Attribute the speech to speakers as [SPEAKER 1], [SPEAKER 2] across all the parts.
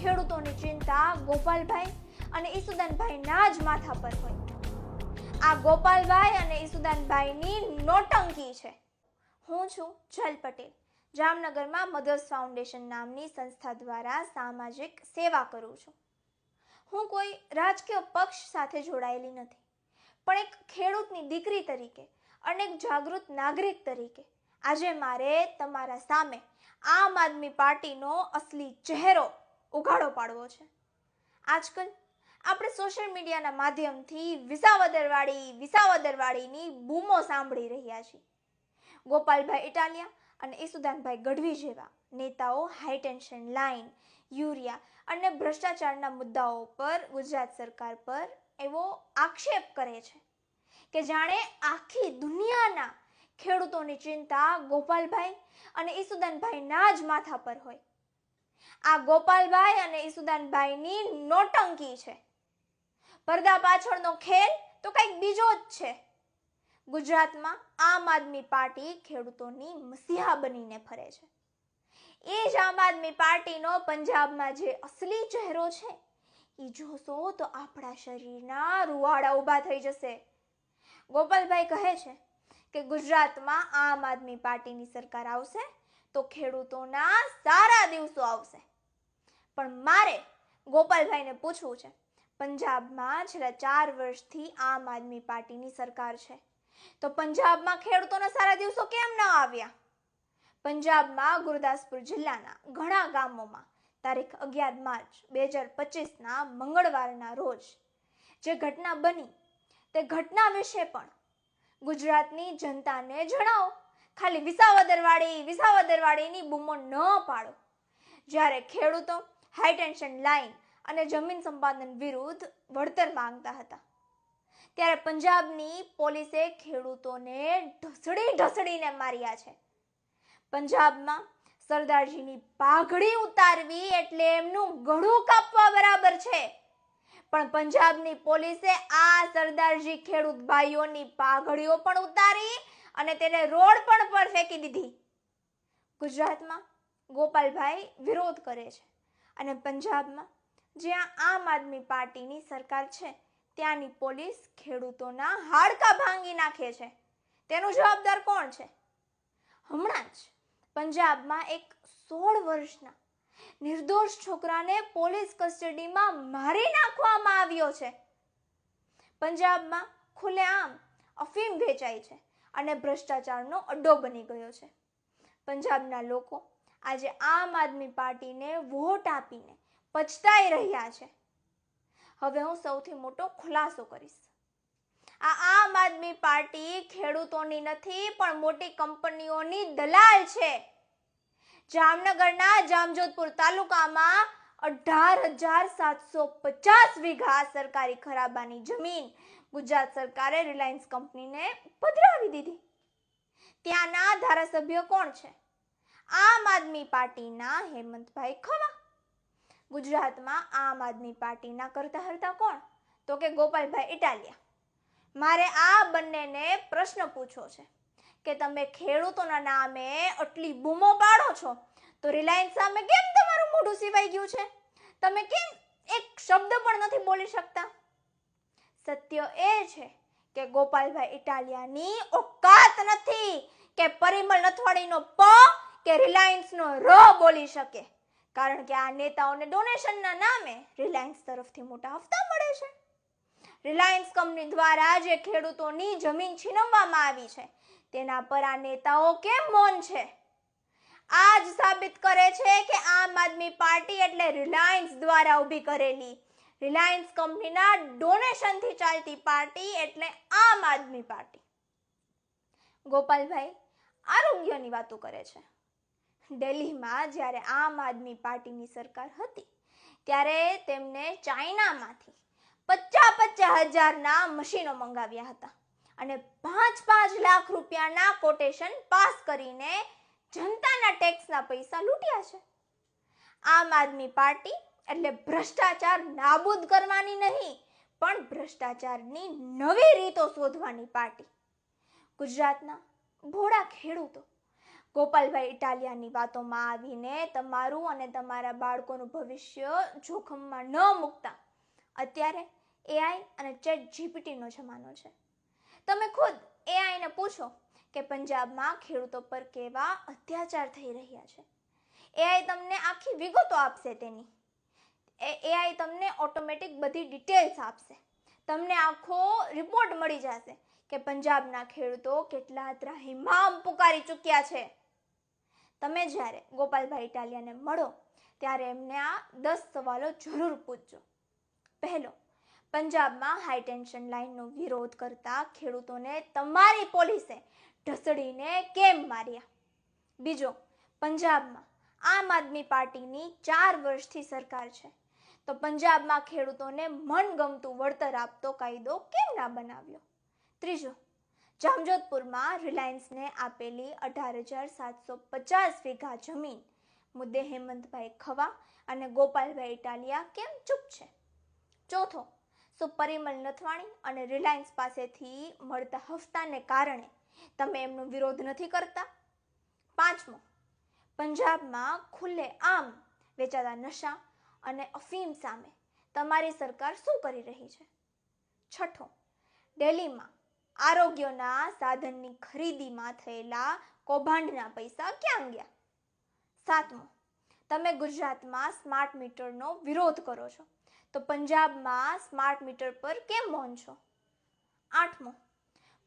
[SPEAKER 1] ખેડૂતોની ચિંતા ગોપાલભાઈ અને ઈસુદાનભાઈના જ માથા પર હોય. આ ગોપાલભાઈ અને ઈસુદાનભાઈની નોટંકી છે. હું છું જલ પટેલ. જામનગરમાં મધર્સ ફાઉન્ડેશન નામની સંસ્થા દ્વારા સામાજિક સેવા કરું છું. હું કોઈ રાજકીય પક્ષ સાથે જોડાયેલી નથી, પણ એક ખેડૂતની દીકરી તરીકે અને એક જાગૃત નાગરિક તરીકે આજે મારે તમારા સામે આમ આદમી પાર્ટીનો અસલી ચહેરો ઉઘાડો પાડવો છે. આજકાલ આપણે સોશિયલ મીડિયાના માધ્યમથી વિસાવદરવાળીની બૂમો સાંભળી રહ્યા છીએ. ગોપાલભાઈ ઇટાલિયા અને ઈસુદાનભાઈ ગઢવી જેવા નેતાઓ હાઈ ટેન્શન લાઇન, યુરિયા અને ભ્રષ્ટાચારના મુદ્દાઓ પર ગુજરાત સરકાર પર એવો આક્ષેપ કરે છે કે જાણે આખી દુનિયાના ખેડૂતોની ચિંતા ગોપાલભાઈ અને ઈસુદાનભાઈના જ માથા પર હોય. આ ગોપાલભાઈ અને ઈસુદાનભાઈની નોટંકી છે. પડદા પાછળનો ખેલ તો કંઈક બીજો જ છે. ગુજરાતમાં આમ આદમી પાર્ટી ખેડૂતોની મસીહા બનીને ફરે છે. એ જ આમ આદમી પાર્ટીનો પંજાબમાં જે અસલી ચહેરો છે એ જોશો તો આપણા શરીરના રૂવાડા ઊભા થઈ જશે. ગોપાલભાઈ કહે છે કે ગુજરાતમાં આમ આદમી પાર્ટીની સરકાર આવશે તો ખેડૂતોના સારા દિવસો આવશે. પણ મારે ગોપાલભાઈને પૂછવું છે, પંજાબમાં છેલ્લા 4 વર્ષથી આમ આદમી પાર્ટીની સરકાર છે તો પંજાબમાં ખેડૂતોના સારા દિવસો કેમ ન આવ્યા? પંજાબમાં ગુરદાસપુર જિલ્લાના ઘણા ગામોમાં તારીખ 11 માર્ચ 2025ના મંગળવારના રોજ જે ઘટના બની તે ઘટના વિશે પણ ગુજરાતની જનતાને જણાવો. ખાલી વિસાવદરવાળીની બૂમો ન પાડો. જ્યારે ખેડૂતો હાઈ ટેન્શન લાઇન અને જમીન સંપાદન વિરુદ્ધ વળતર માંગતા હતા ત્યારે પંજાબની પોલીસે ખેડૂતોને ઢસડીને માર્યા છે. પંજાબમાં સરદારજીની પાઘડી ઉતારવી એટલે એમનું ગળું કાપવા બરાબર છે. પણ પંજાબની પોલીસે આ સરદારજી ખેડૂત ભાઈઓની પાઘડીઓ પણ ઉતારી અને તેને રોડ પર ફેંકી દીધી. ગુજરાતમાં ગોપાલભાઈ વિરોધ કરે છે અને પંજાબમાં જ્યાં આમ આદમી પાર્ટીની સરકાર છે ત્યાંની પોલીસ ખેડૂતોના હાડકાં ભાંગી નાખે છે. તેનો જવાબદાર કોણ છે? હમણાં જ પંજાબમાં એક 16 વર્ષના નિર્દોષ છોકરાને પોલીસ કસ્ટડીમાં મારી નાખવામાં આવ્યો છે. પંજાબમાં ખુલ્લેઆમ અફીમ વેચાય છે અને ભ્રષ્ટાચારનો અડ્ડો બની ગયો છે. પંજાબના લોકો આજે આમ આદમી પાર્ટીને વોટ આપીને પછતાઈ રહ્યા છે. હવે હું સૌથી મોટો ખુલાસો કરીશ. આ આમ આદમી પાર્ટી ખેડૂતોની નથી પણ મોટી કંપનીઓની દલાલ છે. જામનગરના જામજોધપુર તાલુકામાં 18,750 વીઘા સરકારી ખરાબાની જમીન ગુજરાત સરકારે રિલાયન્સ કંપનીને પધરાવી દીધી. ત્યાંના ધારાસભ્ય કોણ છે? આમ આદમી પાર્ટીના હેમંતભાઈ ખવા. ગુજરાતમાં આમ આદમી પાર્ટીના કરતા હરતા કોણ? તો કે ગોપાલભાઈ ઇટાલિયા. મારે આ બંનેને પ્રશ્ન પૂછવો છે કે તમે ખેડૂતોના નામે આટલી બૂમો પાડો છો તો રિલાયન્સ સામે કેમ તમારું મોઢું સિવાઈ ગયું છે? તમે કેમ એક શબ્દ પણ નથી બોલી શકતા? સત્ય એ છે કે ગોપાલભાઈ ઇટાલિયાની ઓકાત નથી કે પરિમલ નથવાણીનો પ કે રિલાયન્સનો ર બોલી શકે, કારણ કે આ નેતાઓને ડોનેશનના નામે રિલાયન્સ તરફથી મોટા હપ્તા મળે છે. રિલાયન્સ કંપની દ્વારા જે ખેડૂતોની જમીન છીનવવામાં આવી છે તેના પર આ નેતાઓ કેમ મૌન છે? આ જ સાબિત કરે છે કે આમ આદમી પાર્ટી એટલે રિલાયન્સ દ્વારા ઊભી કરેલી, રિલાયન્સ કંપનીના ડોનેશનથી ચાલતી પાર્ટી એટલે આમ આદમી પાર્ટી. ગોપાલભાઈ આરોગ્યની વાતો કરે છે. દિલ્હીમાં જ્યારે આમ આદમી પાર્ટીની સરકાર હતી ત્યારે તેમને ચાઇનામાંથી 50,000 મશીનો મંગાવ્યા હતા અને 5 લાખ રૂપિયાના કોટેશન પાસ કરીને જનતાના ટેક્સના પૈસા લૂંટ્યા છે. આમ આદમી પાર્ટી એટલે ભ્રષ્ટાચાર નાબૂદ કરવાની નહીં પણ ભ્રષ્ટાચારની નવી રીતો શોધવાની પાર્ટી. ગુજરાતના ભોળા ખેડૂતો ગોપાલભાઈ ઇટાલિયાની વાતોમાં આવીને તમારું અને તમારા બાળકોનું ભવિષ્ય જોખમમાં ન મૂકતા અત્યારે એઆઈ અને ચેટ જીપીટીનો જમાનો છે. તમે ખુદ એઆઈને પૂછો કે પંજાબમાં ખેડૂતો પર કેવા અત્યાચાર થઈ રહ્યા છે. એઆઈ તમને આખી વિગતો આપશે. તેની એઆઈ તમને ઓટોમેટિક બધી ડિટેલ્સ આપશે. તમને આખો રિપોર્ટ મળી જશે કે પંજાબના ખેડૂતો કેટલા ત્રાહિમામ પુકારી ચૂક્યા છે. તમે જ્યારે ગોપાલભાઈ ઇટાલિયાને મળો ત્યારે એમને આ 10 સવાલો જરૂર પૂછજો. પહેલો, પંજાબમાં હાઈ ટેન્શન લાઇનનો વિરોધ કરતા ખેડૂતોને તમારી પોલીસે ઢસડીને કેમ માર્યા? બીજો, પંજાબમાં આમ આદમી પાર્ટીની 4 વર્ષથી સરકાર છે, તો પંજાબમાં ખેડૂતોને મનગમતું વળતર આપતો કાયદો કેમ ના બનાવ્યો? ત્રીજો, જામજોધપુરમાં રિલાયન્સને આપેલી 18,750 વીઘા જમીન મુદ્દે હેમંતભાઈ ખવા અને ગોપાલભાઈ ઇટાલિયા કેમ ચૂપ છે? ચોથો, શું પરિમલ નથવાણી અને રિલાયન્સ પાસેથી મળતા હફતાને કારણે તમે એમનો વિરોધ નથી કરતા? પાંચમો, પંજાબમાં ખુલ્લે આમ વેચાતા નશા અને અફીમ સામે તમારી સરકાર શું કરી રહી છે? છઠ્ઠો, દિલ્હીમાં આરોગ્યના સાધનની ખરીદીમાં થયેલા કૌભાંડના પૈસા ક્યાં ગયા? સાતમો, તમે ગુજરાતમાં સ્માર્ટ મીટરનો વિરોધ કરો છો, તો પંજાબમાં સ્માર્ટ મીટર પર કેમ મૌન છો? આઠમો,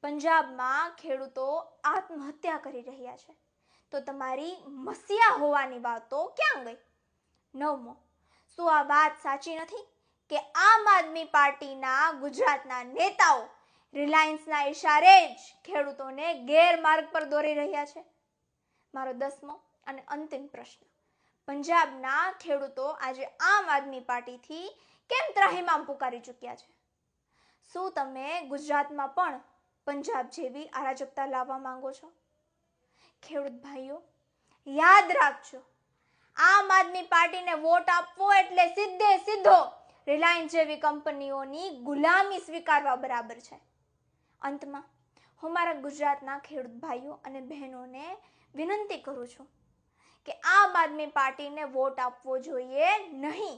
[SPEAKER 1] પંજાબમાં ખેડૂતો આત્મહત્યા કરી રહ્યા છે, તો તમારી મસીહા હોવાની વાતો ક્યાં ગઈ? નવમો, શું આ વાત સાચી નથી કે આમ આદમી પાર્ટીના ગુજરાતના નેતાઓ રિલાયન્સના ઇશારે જ ખેડૂતોને ગેરમાર્ગ પર દોરી રહ્યા છે? મારો 10મો અને અંતિમ પ્રશ્ન, પંજાબના ખેડૂતો આજે આમ આદમી પાર્ટીથી કેમ ત્રાહિમામ પુકારી ચૂક્યા છે? શું તમે ગુજરાતમાં પણ પંજાબ જેવી અરાજકતા લાવવા માંગો છો? ખેડૂત ભાઈઓ, યાદ રાખજો, આમ આદમી પાર્ટીને વોટ આપવો એટલે સીધે સીધો રિલાયન્સ જેવી કંપનીઓની ગુલામી સ્વીકારવા બરાબર છે. અંતમાં હું મારા ગુજરાતના ખેડૂત ભાઈઓ અને બહેનોને વિનંતી કરું છું કે આમ આદમી પાર્ટીને વોટ આપવો જોઈએ નહીં,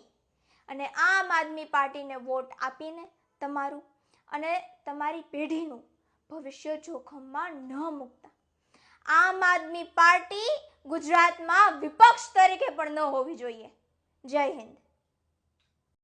[SPEAKER 1] અને આમ આદમી પાર્ટીને વોટ આપીને તમારું અને તમારી પેઢીનું ભવિષ્ય જોખમમાં ન મૂકતા. આમ આદમી પાર્ટી ગુજરાતમાં વિપક્ષ તરીકે પણ ન હોવી જોઈએ. જય હિન્દ.